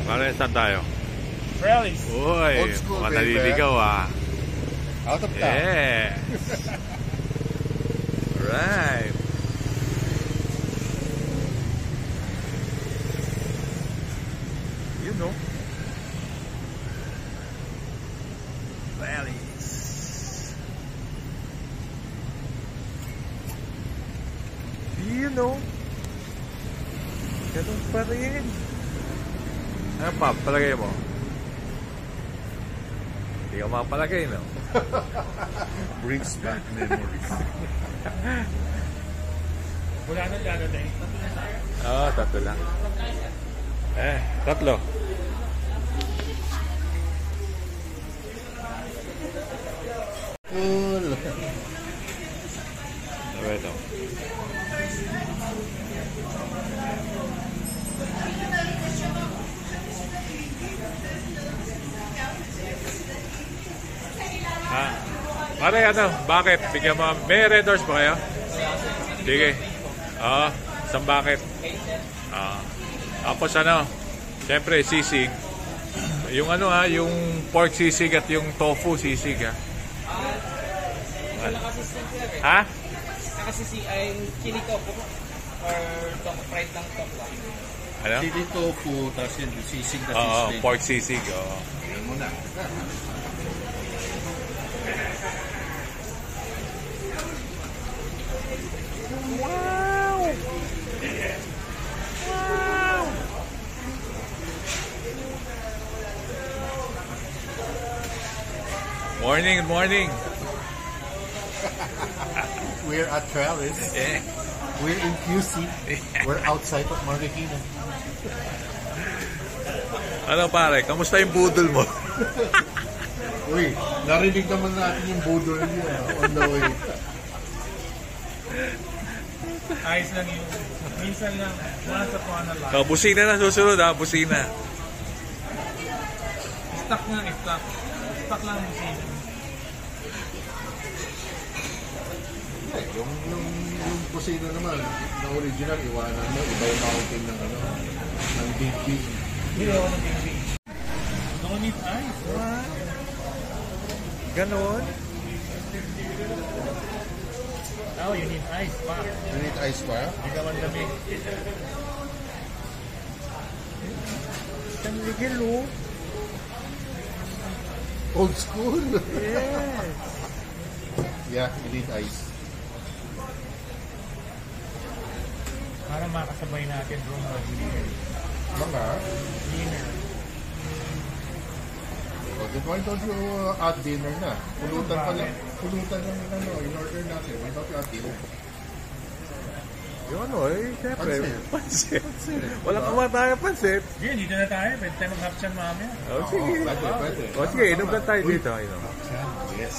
Pare, saan tayo? Rallies. Uy, Old school, mga baby. naliligaw ah. Out of town. Yes. Alright. You know. Rallies. You know. Ganun pa rin. Ano pa, palagay mo? Hindi ka makapalagay, no? Brings back memories. Wala na dyan na eh. Oo, tatlo lang. Tatlo. Cool. Ano ito? Pare, ano? Bakit? Bigyan mo. May red doors ba kayo? Sige. Oo. Isang bakit? Tapos ano? Siyempre, sisig. Yung ano ha, yung pork sisig at yung tofu sisig ha. Ha? Nakasisi ay chili tofu or fried lang tofu. Ano? Chili tofu, tapos yung sisig na Oo, sisig. pork sisig. Oo. Tingnan mo na. Wow! Wow! Morning, good morning. We're at Travis. Yeah. We're in QC. We're outside of Marikina. Ano pare, kamusta yung budol mo? Uy, narinig naman natin yung budol niya on the way. Ayos lang yun. Minsan lang, once upon a life. Busina na susunod ha, busina. Stock nga, stock. Stock lang ang sino. Yung kusina naman, na original, iwanan mo, iba yung mountain ng ano, ng big. Hindi ako ng baby. No need ice. Ganon? Oh, you need ice pa. You need ice pa? Hindi ka man lamig. San Miguel oh. Old school. Yes. Yeah, you need ice. Para makasabay natin bro mga Mga? dinner. Oh, then why don't you add dinner na? Pulutan pa lang. Pulutan lang yung ano, in order natin. Why don't you add dinner? Yung ano eh, syempre. Pansit. Pansit. Walang kumatayo pansit. Sige, dito na tayo. Pwede tayo mag-hapchan mamaya. Oh, sige. Pwede. Sige, inom lang tayo dito. Inom. Yes.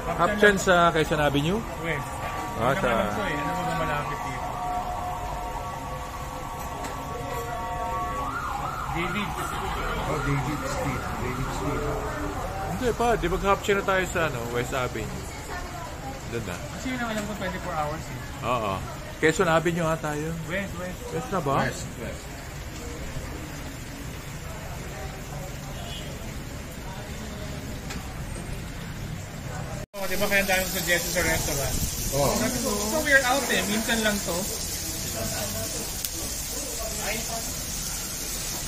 Hapchan sa Quezon Avenue? West. Ah, Ano sa... naman ito eh. Ano mga malapit dito? David. Oh, David Street. David Street. Hindi pa, di mag-hapchan na tayo sa ano, West Avenue. Doon na. Kasi yun ang alam ko 24 hours eh. Oo. Quezon Avenue nga tayo. West. West na ba? West. Oh, di ba kaya daming suggestions sa restaurant? Oh. So we're out eh. Minsan lang to.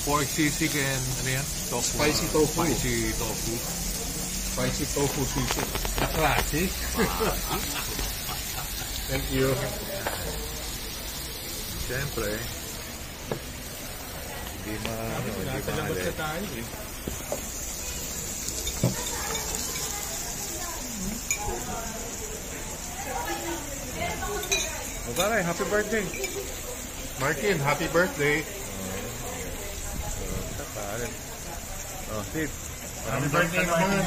Pork sisig and ano yan? Tofu. Spicy tofu. Spicy tofu. Spicy tofu sisig. The classic. Thank you. Siyempre. Hindi Nasa labas na maalit. tayo eh. O taray, happy birthday. Martin, happy birthday. Oh, Sid. Happy birthday naman.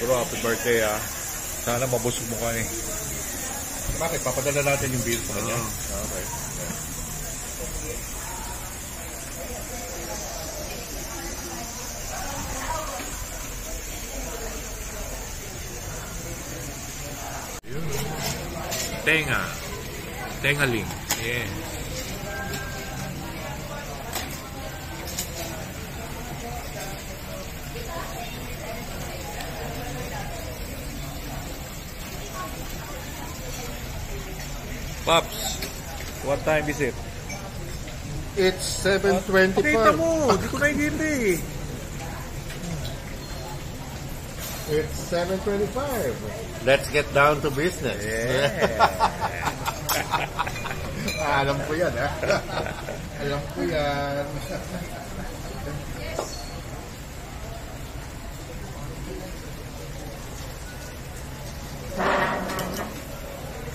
Bro, happy birthday ah. Sana mabusog mo ka eh. Bakit? Papadala natin yung beer sa kanya. Okay. Tenga. Tengaling. Yes. Pops, what time is it? It's 7:25. Kita mo, di ko nakikita eh. It's 7:25. Let's get down to business. Alam ko yan, ha? Alam ko yan.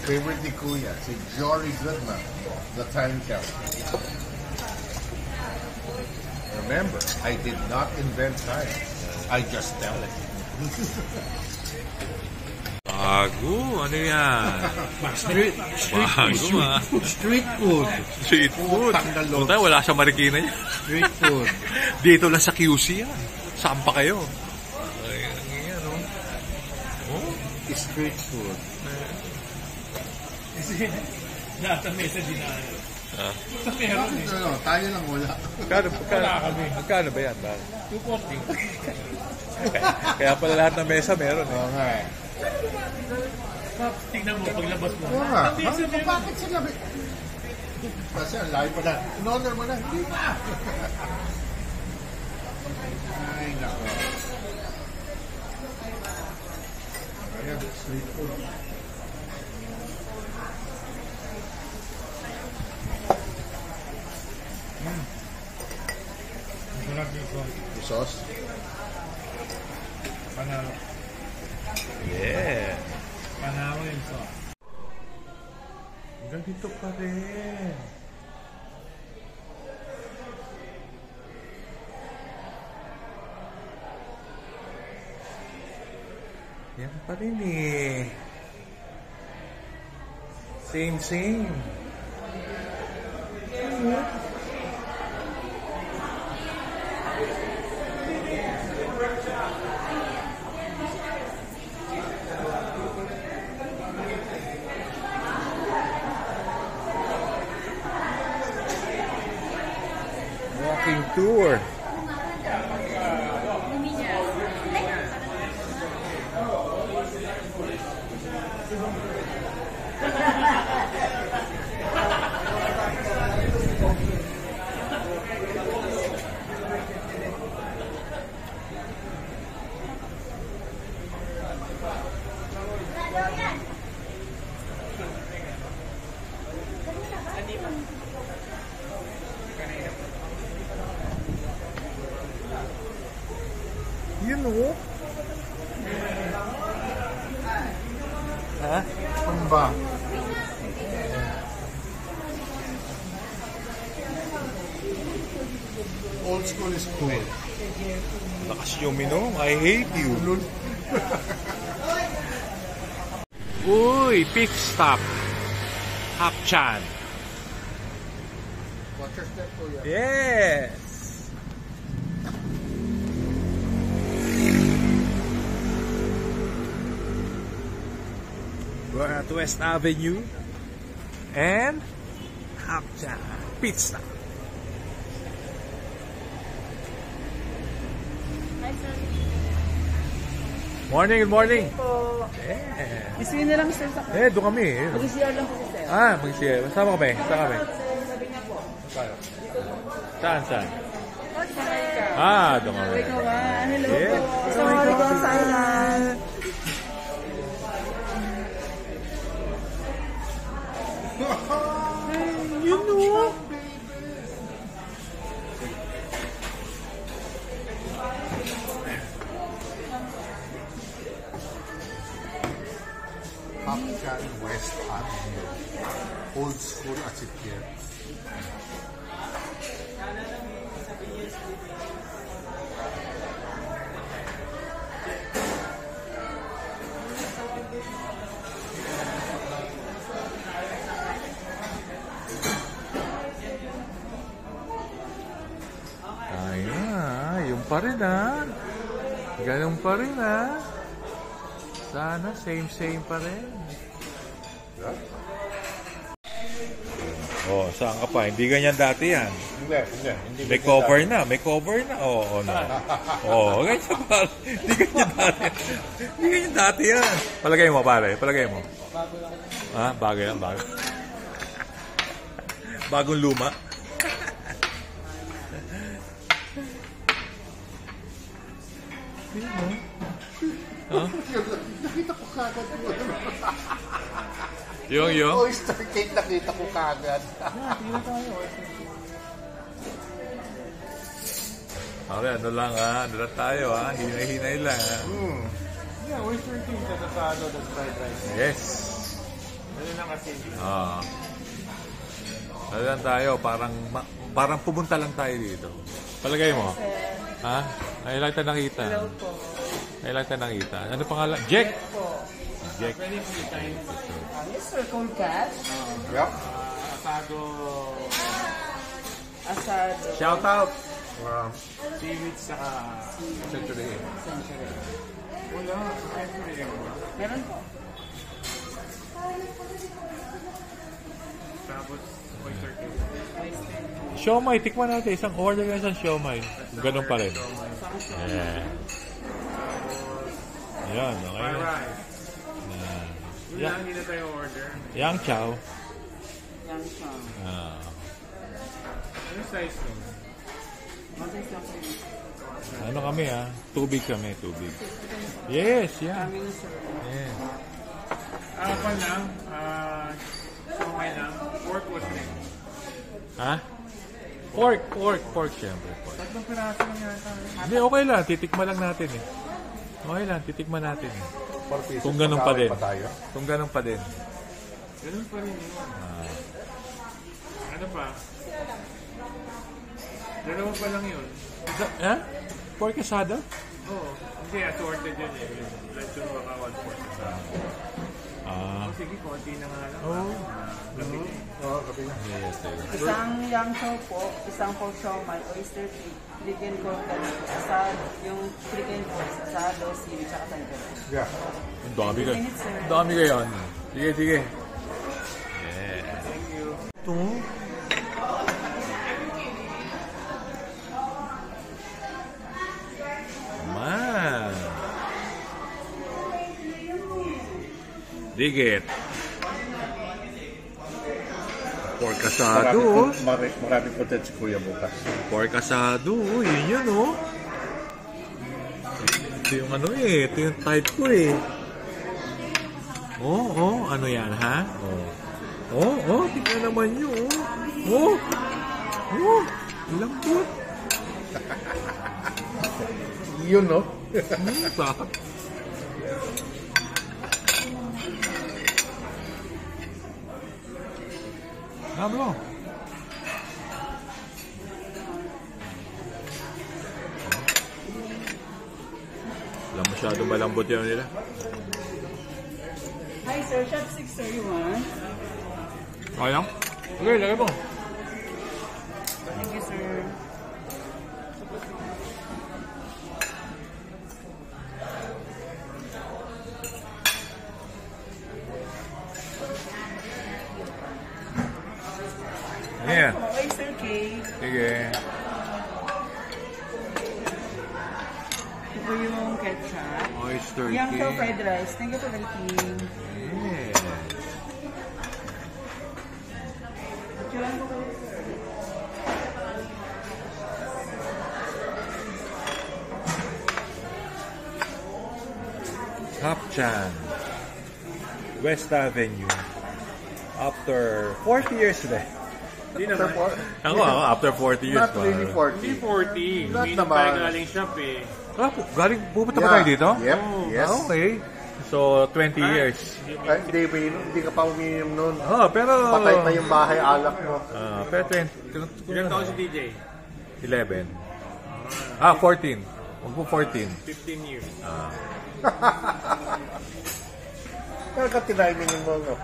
Favorite ni Kuya, si Jory Goodman, the time count. Remember, I did not invent time. I just tell it. Bago, ano yan? Street Bago ah. Street food. Street food. Tanggalog. Puta, wala sa Marikina niya. Street food. Dito lang sa QC yan. Saan pa kayo? Ayan, ayan, oh. Oh, Street food. Kasi lahat ng mesa din na. ah. Meron eh. Ano, tayo lang wala. Magkano ba yan? 240. Kaya pala lahat ng mesa meron eh. Oo nga eh. Tingnan mo, paglabas mo. Oo nga. Ang mesa meron. Bakit sila? Kasi ang layo pa na. In-honor mo na. Hindi pa. Ay, nako. Ayan, street food. Sarap yung sauce. Yung sauce. Panalo. Yeah. Panalo yung sauce. Ganito pa rin. Yan pa rin eh. Same. Walking tour. Yun o. Ha? Ano ba? Old school is cool. Lakas yung minom. I hate you. Uy, pit stop. Hapchan. Watch your step, Kuya. Yes. We're at West Avenue and Hapchan pit stop. Morning, good morning. Po. Yeah. Isuin na lang sir sa Doon kami. Mag-CR lang po si sir. Mag-share. Sama kami. Saan kami? Sabi niya po. Saan? Doon kami. Ikawan. Hello Yeah. po. Sorry ko sa ilan. You know. Hapchan West Avenue. Old school as it gets. Yung pa rin ha. Ganun pa rin ha. Sana same pa rin. Oh, saan ka pa? Hindi ganyan dati yan. Hindi. May cover na. Oo, no. Oo, ganyan pa. Hindi ganyan dati. Hindi ganyan dati yan. Palagay mo, pare. Palagay mo. Ha? Bago yan, bago. Bagong luma. Huh? Nakita ko kagad yun. Yung? Oyster cake nakita ko kagad. Okay, ano lang ha? Ano lang tayo ha? Hinay-hinay lang ha? Yeah, oyster cake sa asado at fried rice. Yes. Ano lang kasi. Ano lang tayo? Parang pumunta lang tayo dito. Palagay mo? Ha? Ay lang tayo nakita. Hello po. Ay lang tayo nakita. Ano pangalan? Jack! Jack. Pwede free time. Yes, sir. Cold cash. Yep. Asado. Asado. Shout out! Seaweed saka... Century. Wala. Century. Meron po. Tapos oyster cake. Siomay, tikman natin. Isang order na isang siomay. Ganun pa rin. Yeah. Yan, okay Fried na. rice. Yun lang, hindi na tayo order. Yang chow. Yan siya. Ano size mo? Mabis lang po yun. Ano kami ha? Tubig kami, tubig. Yes, yeah. Kami na, sir. Yeah. Apa lang. Sumay lang. Pork was next. Ha? Pork syempre. Pork. Tatlong piraso lang yata. Hindi, okay lang. Titikman lang natin eh. Okay lang, titikman natin eh. Kung ganun pa din. Kung ganun pa din. Ganun pa rin yun. Ano pa? Dalawa pa lang yun. Ha? Pork asada? Oo. Hindi, assorted yun eh. Let's yung baka 1/4 asado. Sige, konti na nga lang. Gabi na. Yes, yes. Isang yang chow po, isang pork siomai, oyster cake, chicken cold cash, asado, yung chicken balls, asado, seaweed, tsaka century. Yeah. Ang dami ka. Ang dami ka yan. Sige, sige. Yeah. Thank you. Ito. Man. Digit. Pork asado. Maraming content si Kuya bukas. Pork asado. Yun yun, oh. Ito yung ano eh. Ito yung type ko eh. Oh. Ano yan, ha? Oh. Tingnan naman yun, oh. Oh. Lambot. Yun, no? Sarap. Ano? Wala masyadong malambot yan nila. Hi sir, shop 6 sir, you want? Okay lang? Okay, lagay mo. Thank you sir. Yeah. Oyster cake. Sige. Ito po yung ketchup. Oyster Yang chow cake. fried rice. Thank you for waiting. Yeah. Picturean ko kayo sir. Hapchan. West Avenue. After 40 years today. Hindi naman. Ako, after 40 years. Not really 40. Hindi 40. Not Hindi naman. tayo galing shop eh. Pupunta ba tayo dito? Yep, yes. Okay. So, 20 years. Ay, hindi ka pa umiinom nun. Pero... Patay pa yung bahay alak mo. Pero 20. Ilang taon si DJ? 11. 14. Huwag po 14. 15 years. Pero ka tinimingin mo, no?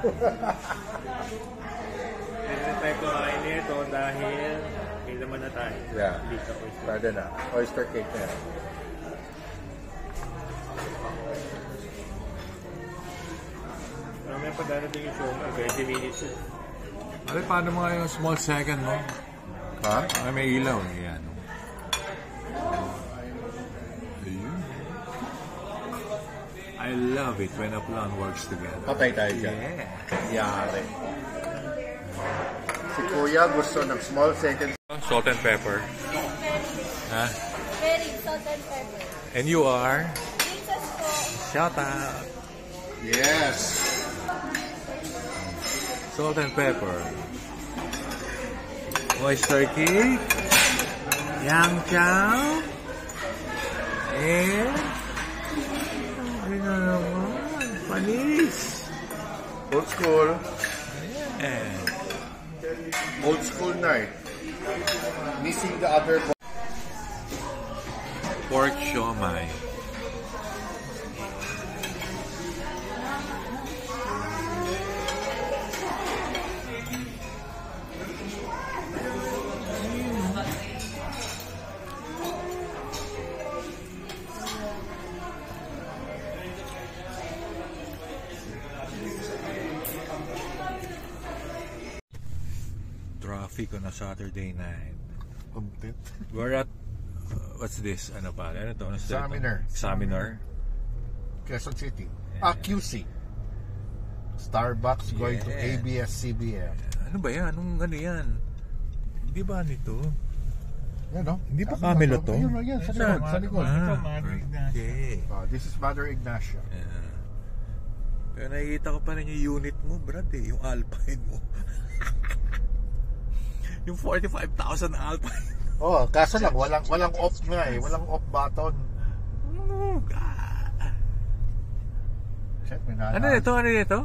Hindi na tayo kumain nito dahil may naman na tayo. Yeah. Hindi ka oyster. Pwede na. Oyster cake na. Mamaya pa darating yung show mo. 20 minutes yun. Ano, paano mga yung small second mo? Ha? May ilaw eh. Yan. Ayun. I love it when a plan works together. Patay tayo dyan. Yeah. Yari. Si Kuya gusto ng small second. Salt and pepper. Huh? Very salt and pepper. And you are? Princess po. Shout out. Yes. Salt and pepper. Oyster cake. Yang chow. And ano naman? Panis. Old school. And Old school night. Missing the other pork siomai. Traffic on a Saturday night. We're at what's this? Ano pa? Ano to? Ano Examiner. Examiner. Quezon City. QC. Starbucks going to ABS-CBN. Ano ba yan? Anong ano yan? Hindi ba nito? Yan, no? Hindi ba Camelo to? Ayun, yan. Sa likod. Sa likod. Okay. This is Mother Ignacia. Pero nakikita ko pa rin yung unit mo, Brad eh. Yung Alpine mo. Yung 45,000 Alpine. Oh, kaso lang, walang off nga eh. Walang off button. Oh, God. Check, Ano nito? Ano nito?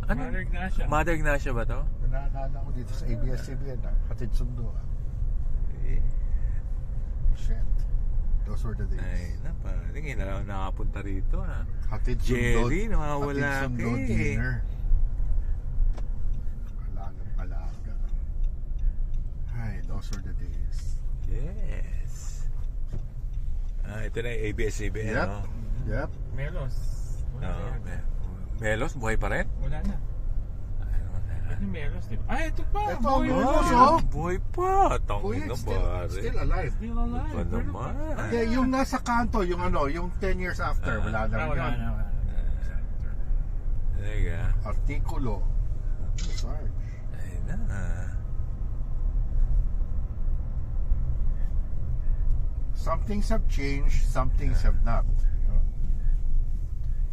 Ano? Mother Ignacia. Mother Ignacia ba to? Nanaalala ko dito sa ABS-CBN hatid sundo Shit. Those were the days. Ay, parang nakapunta rito Hatid sundo. Jerry, nawawala Hatid sundo ka eh. dinner. Alaga. Ay, those were the days. Yes. Ito na yung ABS-CBN, Yep. no? Yep. Melos. Wala na yan. Melos, buhay pa rin? Wala na. Ito Melos, di ba? Ah, ito pa! Ito, Boy, Melos, wala. oh. Buhay pa. Tangin na pare. Still alive. Still alive. Ano naman? Okay, yung nasa kanto, yung yung 10 years after, wala na rin Wala yun. na. Teka. Artikulo. Sarge. Ay na. Some things have changed, some things have not.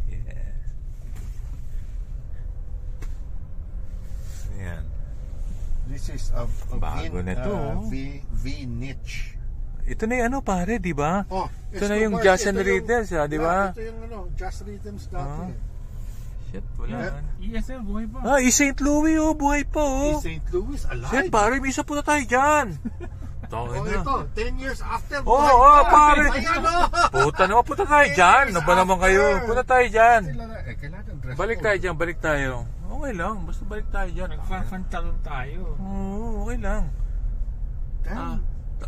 Yes. Ayan. This is a Bago na to. V niche. Ito na yung ano pare, di ba? Oh, Ito na yung Jazz and Rhythms, di ba? Ito yung Jazz Rhythms dati. Shit, wala. ESL, buhay pa. St. Louis, buhay pa, St. Louis, alive. Shit, pare, may isa punta tayo dyan. Oh, ito, 10 years after. Pare. Ayan, Puta naman, punta tayo dyan. Ano ba naman kayo? Punta tayo dyan. Kailangan dress Balik tayo dyan, balik tayo. Okay lang, basta balik tayo dyan. Nagfafantalon tayo. Oo, okay lang.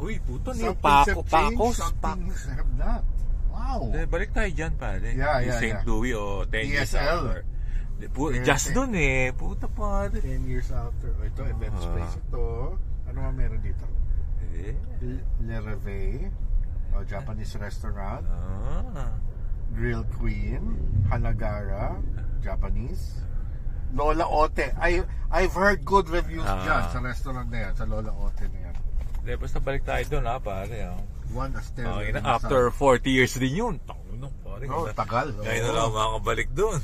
Uy, puto na yung pakos. Have not. Wow. Balik tayo dyan, pare. Yeah, Yung St. Louis o 10 years ESL. after. Just dun eh. Puta pare. 10 years after. Ito, event space ito. Ano nga meron dito? Le Réveil, Japanese restaurant. Grill Queen, Hanagara, Japanese. Lola Ote. I've heard good reviews dyan sa restaurant na yan, sa Lola Ote na yan. Basta balik tayo doon pare. One Astel. After 40 years din yun. Pare. Tagal. Ngayon na lang makakabalik doon.